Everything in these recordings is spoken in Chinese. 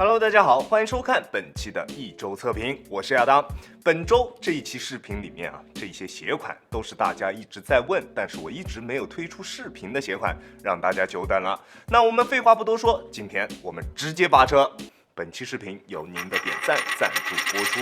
Hello， 大家好，欢迎收看本期的一周测评，我是亚当。本周这一期视频里面这些鞋款都是大家一直在问，但是我一直没有推出视频的鞋款，让大家久等了。那我们废话不多说，今天我们直接扒车。本期视频由您的点赞赞助播出。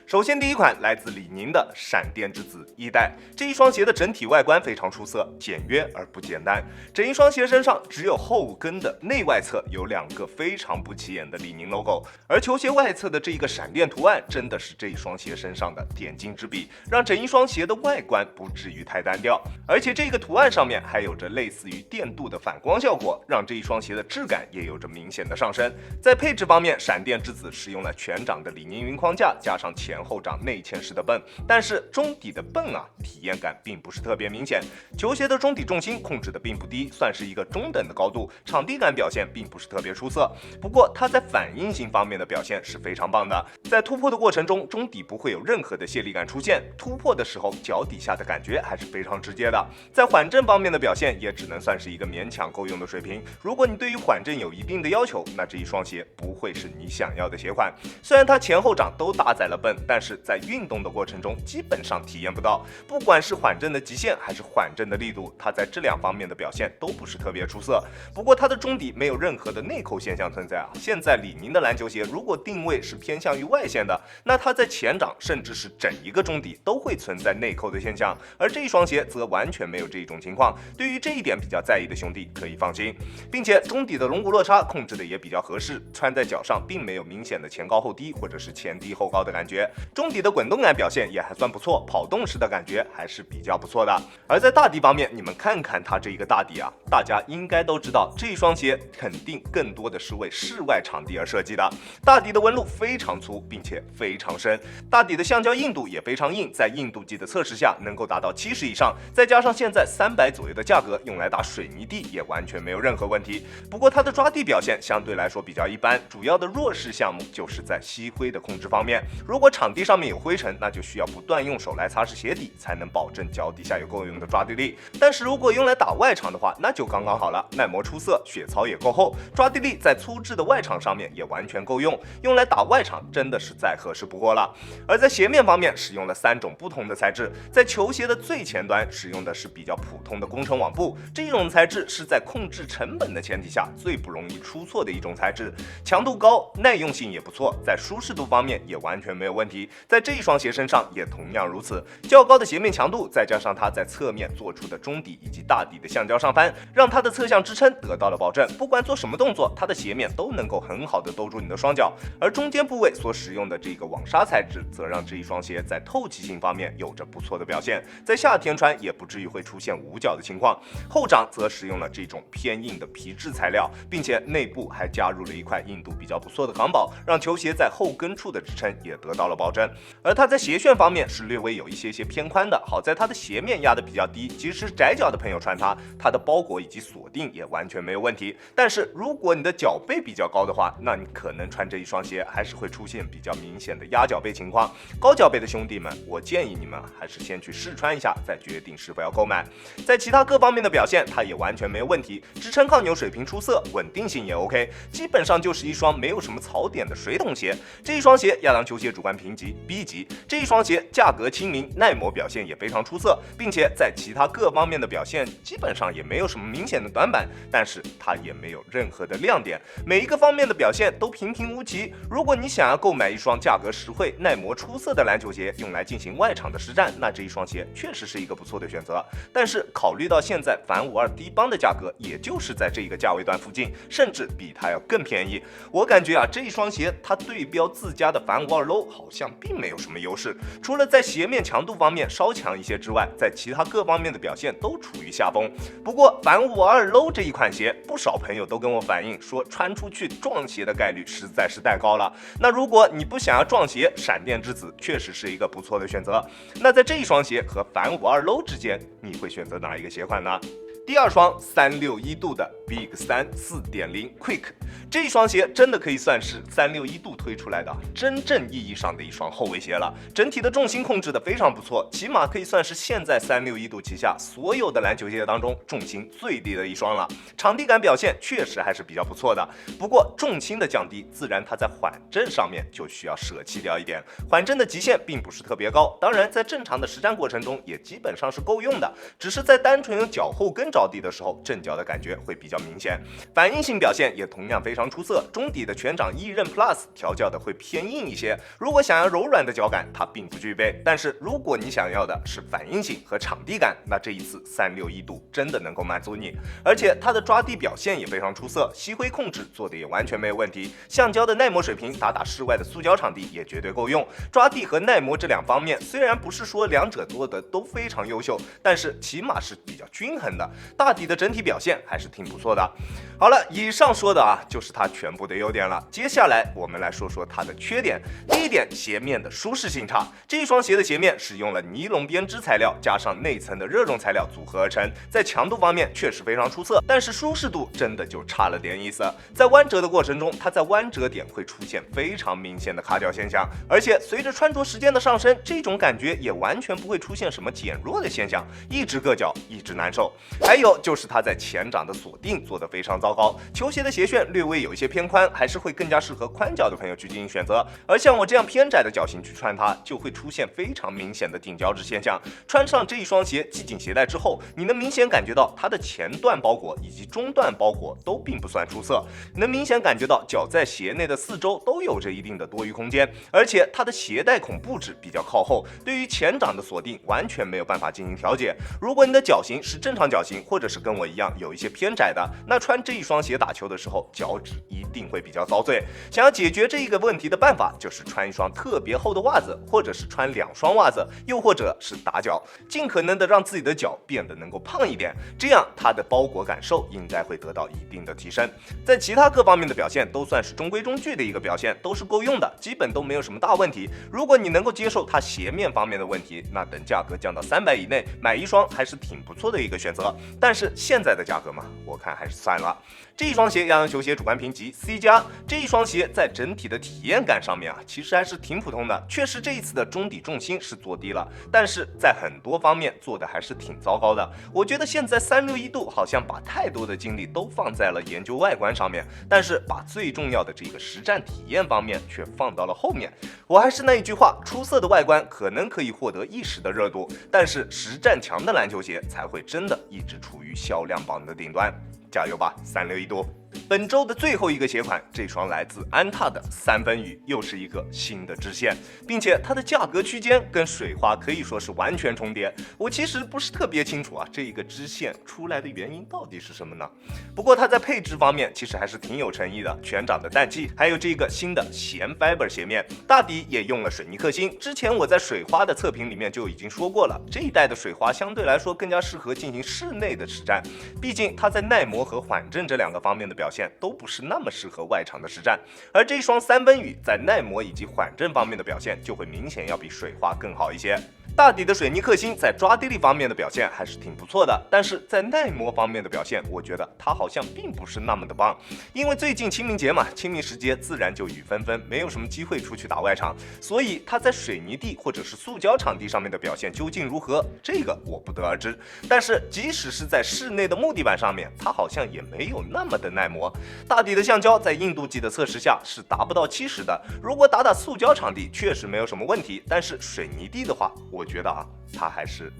首先，第一款来自李宁的闪电之子1代，这一双鞋的整体外观非常出色，简约而不简单。整一双鞋身上只有后跟的内外侧有2个非常不起眼的李宁 logo， 而球鞋外侧的这一个闪电图案真的是这一双鞋身上的点睛之笔，让整一双鞋的外观不至于太单调。而且这个图案上面还有着类似于电镀的反光效果，让这一双鞋的质感也有着明显的上升。在配置方面，闪电之子使用了全掌的李宁云框架，加上前后掌内嵌式的泵，但是中底的泵体验感并不是特别明显。球鞋的中底重心控制的并不低，算是一个中等的高度，场地感表现并不是特别出色。不过它在反应性方面的表现是非常棒的，在突破的过程中，中底不会有任何的泄力感出现，突破的时候脚底下的感觉还是非常直接的。在缓震方面的表现也只能算是一个勉强够用的水平。如果你对于缓震有一定的要求，那这一双鞋不会是你想要的鞋款。虽然它前后掌都搭载了泵，但是在运动的过程中基本上体验不到，不管是缓震的极限还是缓震的力度，它在这2方面的表现都不是特别出色。不过它的中底没有任何的内扣现象存在现在李宁的篮球鞋如果定位是偏向于外线的，那它在前掌甚至是整一个中底都会存在内扣的现象，而这一双鞋则完全没有这一种情况。对于这一点比较在意的兄弟可以放心，并且中底的龙骨落差控制的也比较合适，穿在脚上并没有明显的前高后低或者是前低后高的感觉。中底的滚动感表现也还算不错，跑动时的感觉还是比较不错的。而在大底方面，你们看看它这一个大底大家应该都知道，这一双鞋肯定更多的是为室外场地而设计的。大底的纹路非常粗，并且非常深，大底的橡胶硬度也非常硬，在硬度计的测试下能够达到70以上，再加上现在300左右的价格，用来打水泥地也完全没有任何问题。不过它的抓地表现相对来说比较一般，主要的弱势项目就是在吸灰的控制方面。如果场地上面有灰尘，那就需要不断用手来擦拭鞋底，才能保证脚底下有够用的抓地力。但是如果用来打外场的话，那就刚刚好了，耐磨出色，血槽也够厚，抓地力在粗制的外场上面也完全够用，用来打外场真的是再合适不过了。而在鞋面方面使用了3种不同的材质，在球鞋的最前端使用的是比较普通的工程网布，这种材质是在控制成本的前提下最不容易出错的一种材质，强度高，耐用性也不错，在舒适度方面也完全没有问题，在这一双鞋身上也同样如此。较高的鞋面强度，再加上它在侧面做出的中底以及大底的橡胶上翻，让它的侧向支撑得到了保证，不管做什么动作，它的鞋面都能够很好的兜住你的双脚。而中间部位所使用的这个网纱材质，则让这一双鞋在透气性方面有着不错的表现，在夏天穿也不至于会出现捂脚的情况。后掌则使用了这种偏硬的皮质材料，并且内部还加入了一块硬度比较不错的钢宝，让球鞋在后跟处的支撑也得到了保证。而它在鞋楦方面是略微有一些偏宽的，好在它的鞋面压得比较低，即使是窄脚的朋友穿它的包裹以及锁定也完全没有问题。但是如果你的脚背比较高的话，那你可能穿这一双鞋还是会出现比较明显的压脚背情况。高脚背的兄弟们，我建议你们还是先去试穿一下，再决定是否要购买。在其他各方面的表现，它也完全没有问题，支撑抗扭水平出色，稳定性也 OK， 基本上就是一双没有什么槽点的水桶鞋。这一双鞋亚当球鞋主观评级 B 级，这一双鞋价格亲民，耐磨表现也非常出色，并且在其他各方面的表现基本上也没有什么明显的短板，但是它也没有任何的亮点，每一个方面的表现都平平无奇。如果你想要购买一双价格实惠、耐磨出色的篮球鞋，用来进行外场的实战，那这一双鞋确实是一个不错的选择。但是考虑到现在反52低帮的价格，也就是在这一个价位段附近，甚至比它要更便宜，我感觉这一双鞋它对标自家的反52 low 好像并没有什么优势，除了在鞋面强度方面稍强一些之外，在其他各方面的表现都处于下风。不过反52 low 这一款鞋，不少朋友都跟我反映说穿出去撞鞋的概率实在是太高了。那如果你不想要撞鞋，闪电之子确实是一个不错的选择。那在这一双鞋和反52 low 之间，你会选择哪一个鞋款呢？第二双361度的 Big 3 4.0 Quick， 这一双鞋真的可以算是361度推出来的真正意义上的一双后卫鞋了。整体的重心控制的非常不错，起码可以算是现在361度旗下所有的篮球鞋当中重心最低的一双了。场地感表现确实还是比较不错的，不过重心的降低，自然它在缓震上面就需要舍弃掉一点。缓震的极限并不是特别高，当然在正常的实战过程中也基本上是够用的，只是在单纯用脚后跟着地的时候，震脚的感觉会比较明显。反应性表现也同样非常出色，中底的全掌翼刃 Plus 调教的会偏硬一些，如果想要柔软的脚感，它并不具备。但是如果你想要的是反应性和场地感，那这一次361度真的能够满足你。而且它的抓地表现也非常出色，吸挥控制做的也完全没有问题，橡胶的耐磨水平打室外的塑胶场地也绝对够用。抓地和耐磨这两方面虽然不是说两者做的都非常优秀，但是起码是比较均衡的，大底的整体表现还是挺不错的。好了，以上说的就是它全部的优点了。接下来我们来说说它的缺点。第一点，鞋面的舒适性差。这一双鞋的鞋面使用了尼龙编织材料加上内层的热熔材料组合而成，在强度方面确实非常出色，但是舒适度真的就差了点意思。在弯折的过程中，它在弯折点会出现非常明显的卡脚现象，而且随着穿着时间的上升，这种感觉也完全不会出现什么减弱的现象，一直硌脚，一直难受。还有就是它在前掌的锁定做得非常糟糕，球鞋的鞋楦略微有一些偏宽，还是会更加适合宽脚的朋友去进行选择。而像我这样偏窄的脚型去穿它，就会出现非常明显的顶脚趾现象。穿上这一双鞋系紧鞋带之后，你能明显感觉到它的前段包裹以及中段包裹都并不算出色，能明显感觉到脚在鞋内的四周都有着一定的多余空间，而且它的鞋带孔布置比较靠后，对于前掌的锁定完全没有办法进行调节。如果你的脚型是正常脚型，或者是跟我一样有一些偏窄的，那穿这一双鞋打球的时候，脚趾一定会比较遭罪。想要解决这一个问题的办法，就是穿一双特别厚的袜子，或者是穿2双袜子，又或者是打脚，尽可能的让自己的脚变得能够胖一点，这样它的包裹感受应该会得到一定的提升。在其他各方面的表现都算是中规中矩的一个表现，都是够用的，基本都没有什么大问题。如果你能够接受它鞋面方面的问题，那等价格降到300以内，买一双还是挺不错的一个选择。但是现在的价格嘛，我看还是算了。这一双鞋洋洋球鞋主观评级 C+，这一双鞋在整体的体验感上面其实还是挺普通的，确实这一次的中底重心是做低了，但是在很多方面做的还是挺糟糕的。我觉得现在361度好像把太多的精力都放在了研究外观上面，但是把最重要的这个实战体验方面却放到了后面。我还是那一句话，出色的外观可能可以获得一时的热度，但是实战强的篮球鞋才会真的一直处于销量榜的顶端。加油吧，361度！本周的最后一个鞋款，这双来自安踏的三分雨又是一个新的支线，并且它的价格区间跟水花可以说是完全重叠。我其实不是特别清楚这一个支线出来的原因到底是什么呢？不过它在配置方面其实还是挺有诚意的，全掌的氮气，还有这个新的咸 Fiber 鞋面，大底也用了水泥克星。之前我在水花的测评里面就已经说过了，这一代的水花相对来说更加适合进行室内的实战，毕竟它在耐磨和缓震这两个方面的表现都不是那么适合外场的实战，而这双三分雨在耐磨以及缓震方面的表现就会明显要比水花更好一些。大底的水泥克星在抓地力方面的表现还是挺不错的，但是在耐磨方面的表现，我觉得它好像并不是那么的棒。因为最近清明节嘛，清明时节自然就雨纷纷，没有什么机会出去打外场，所以它在水泥地或者是塑胶场地上面的表现究竟如何，这个我不得而知。但是即使是在室内的木地板上面，它好像也没有那么的耐磨。大底的橡胶在硬度计的测试下是达不到70的，如果打塑胶场地确实没有什么问题，但是水泥地的话，我觉得它还是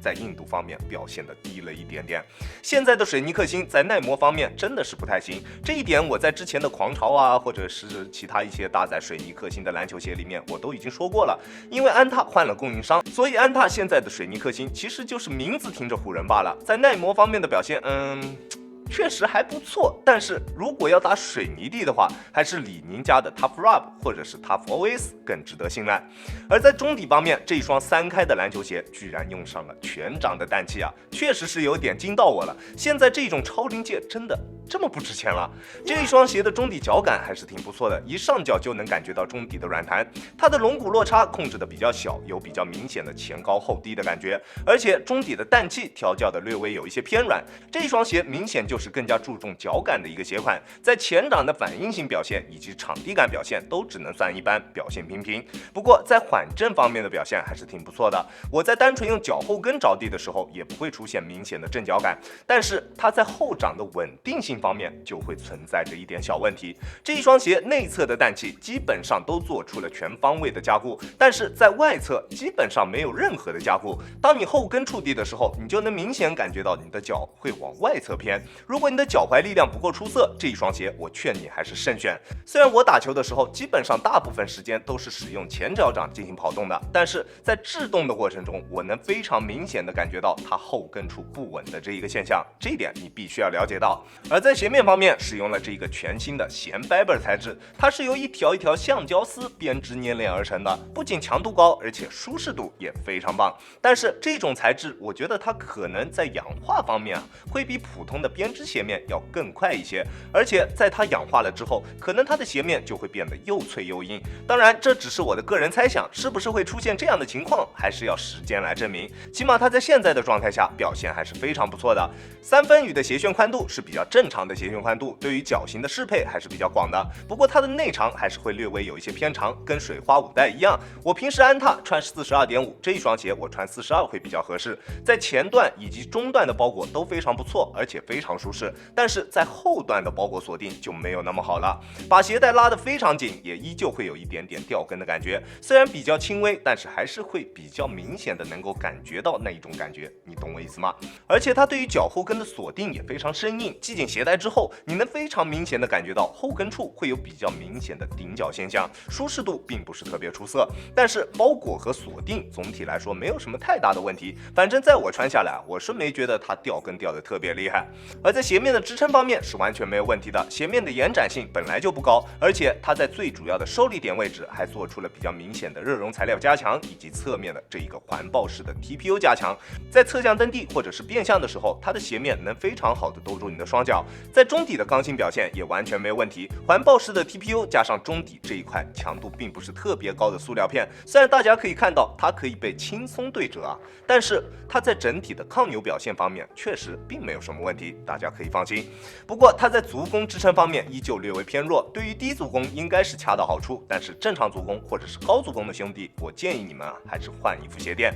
在硬度方面表现的低了一点点。现在的水泥克星在耐磨方面真的是不太行，这一点我在之前的狂潮或者是其他一些搭载水泥克星的篮球鞋里面我都已经说过了。因为安踏换了供应商，所以安踏现在的水泥克星其实就是名字听着唬人罢了，在耐磨方面的表现确实还不错，但是如果要打水泥地的话，还是李宁家的 Tough Rub 或者是 Tough OS 更值得信赖。而在中底方面，这一双3开的篮球鞋居然用上了全掌的氮气确实是有点惊到我了。现在这种超临界真的这么不值钱了。这一双鞋的中底脚感还是挺不错的，一上脚就能感觉到中底的软弹，它的龙骨落差控制的比较小，有比较明显的前高后低的感觉，而且中底的氮气调教的略微有一些偏软。这一双鞋明显就是更加注重脚感的一个鞋款，在前掌的反应性表现以及场地感表现都只能算一般，表现平平。不过在缓震方面的表现还是挺不错的，我在单纯用脚后跟着地的时候也不会出现明显的震脚感，但是它在后掌的稳定性方面就会存在着一点小问题。这一双鞋内侧的氮气基本上都做出了全方位的加固，但是在外侧基本上没有任何的加固。当你后跟触地的时候，你就能明显感觉到你的脚会往外侧偏。如果你的脚踝力量不够出色，这一双鞋我劝你还是慎选。虽然我打球的时候基本上大部分时间都是使用前脚掌进行跑动的，但是在制动的过程中，我能非常明显的感觉到它后跟处不稳的这一个现象，这一点你必须要了解到。而在鞋面方面，使用了这个全新的弦 Fiber 材质，它是由一条一条橡胶丝编织粘连而成的，不仅强度高，而且舒适度也非常棒。但是这种材质，我觉得它可能在氧化方面会比普通的编织鞋面要更快一些，而且在它氧化了之后，可能它的鞋面就会变得又脆又硬。当然，这只是我的个人猜想，是不是会出现这样的情况，还是要时间来证明。起码它在现在的状态下表现还是非常不错的。3分羽的鞋楦宽度是比较正常的鞋楦宽度，对于脚型的适配还是比较广的。不过它的内长还是会略微有一些偏长，跟水花5代一样。我平时安踏穿42.5，这一双鞋我穿42会比较合适。在前段以及中段的包裹都非常不错，而且非常舒适。但是在后段的包裹锁定就没有那么好了，把鞋带拉得非常紧，也依旧会有一点点掉跟的感觉。虽然比较轻微，但是还是会比较明显的能够感觉到那一种感觉，你懂我意思吗？而且它对于脚后跟的锁定也非常生硬，系紧鞋带之后，你能非常明显的感觉到后跟处会有比较明显的顶角现象，舒适度并不是特别出色，但是包裹和锁定总体来说没有什么太大的问题。反正在我穿下来，我是没觉得它掉跟掉的特别厉害。而在鞋面的支撑方面是完全没有问题的，鞋面的延展性本来就不高，而且它在最主要的受力点位置还做出了比较明显的热熔材料加强，以及侧面的这一个环抱式的 TPU 加强。在侧向蹬地或者是变向的时候，它的鞋面能非常好的兜住你的双脚。在中底的刚性表现也完全没有问题，环抱式的 TPU 加上中底这一块强度并不是特别高的塑料片，虽然大家可以看到它可以被轻松对折但是它在整体的抗扭表现方面确实并没有什么问题，大家可以放心。不过它在足弓支撑方面依旧略微偏弱，对于低足弓应该是恰到好处，但是正常足弓或者是高足弓的兄弟，我建议你们还是换一副鞋垫。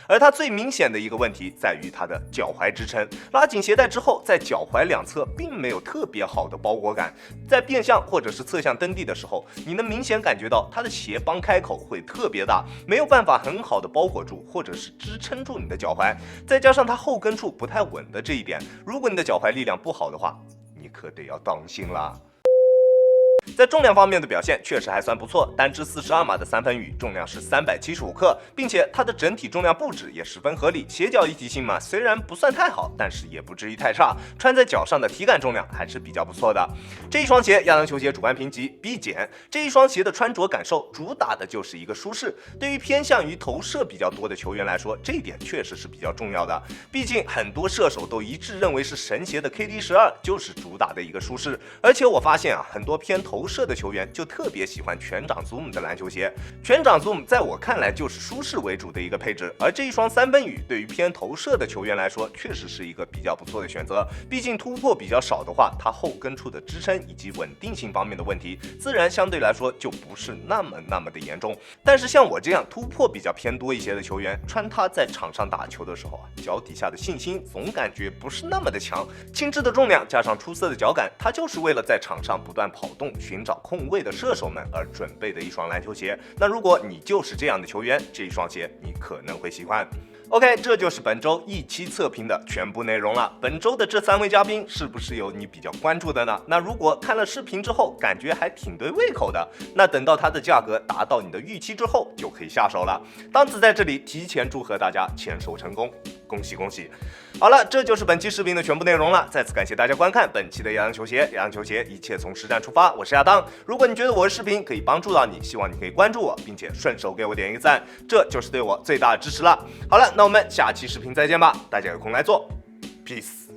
而它最明显的一个问题在于它的脚踝支撑，拉紧鞋带之后，在脚踝两侧并没有特别好的包裹感，在变向或者是侧向蹬地的时候，你能明显感觉到它的鞋帮开口会特别大，没有办法很好的包裹住或者是支撑住你的脚踝，再加上它后跟处不太稳的这一点，如果你的脚踝力量不好的话，你可得要当心啦。在重量方面的表现确实还算不错，单支42码的3分羽重量是375克，并且它的整体重量布置也十分合理，鞋脚一体性嘛，虽然不算太好，但是也不至于太差，穿在脚上的体感重量还是比较不错的。这一双鞋亚当球鞋主观评级 B 减，这一双鞋的穿着感受主打的就是一个舒适，对于偏向于投射比较多的球员来说，这一点确实是比较重要的，毕竟很多射手都一致认为是神鞋的 KD12 就是主打的一个舒适，而且我发现很多偏投射的球员就特别喜欢全掌 Zoom 的篮球鞋，全掌 Zoom 在我看来就是舒适为主的一个配置，而这一双3分羽对于偏投射的球员来说确实是一个比较不错的选择，毕竟突破比较少的话，它后跟处的支撑以及稳定性方面的问题自然相对来说就不是那么的严重。但是像我这样突破比较偏多一些的球员，穿它在场上打球的时候脚底下的信心总感觉不是那么的强，轻质的重量加上出色的脚感，它就是为了在场上不断跑动寻找空位的射手们而准备的一双篮球鞋。那如果你就是这样的球员，这一双鞋你可能会喜欢。OK， 这就是本周一期测评的全部内容了。本周的这3位嘉宾是不是有你比较关注的呢？那如果看了视频之后感觉还挺对胃口的，那等到它的价格达到你的预期之后就可以下手了。当此在这里提前祝贺大家签售成功，恭喜恭喜！好了，这就是本期视频的全部内容了。再次感谢大家观看本期的亚当球鞋，亚当球鞋一切从实战出发，我是亚当。如果你觉得我的视频可以帮助到你，希望你可以关注我，并且顺手给我点一个赞，这就是对我最大的支持了。好了，那我们下期视频再见吧，大家有空来做 ，peace。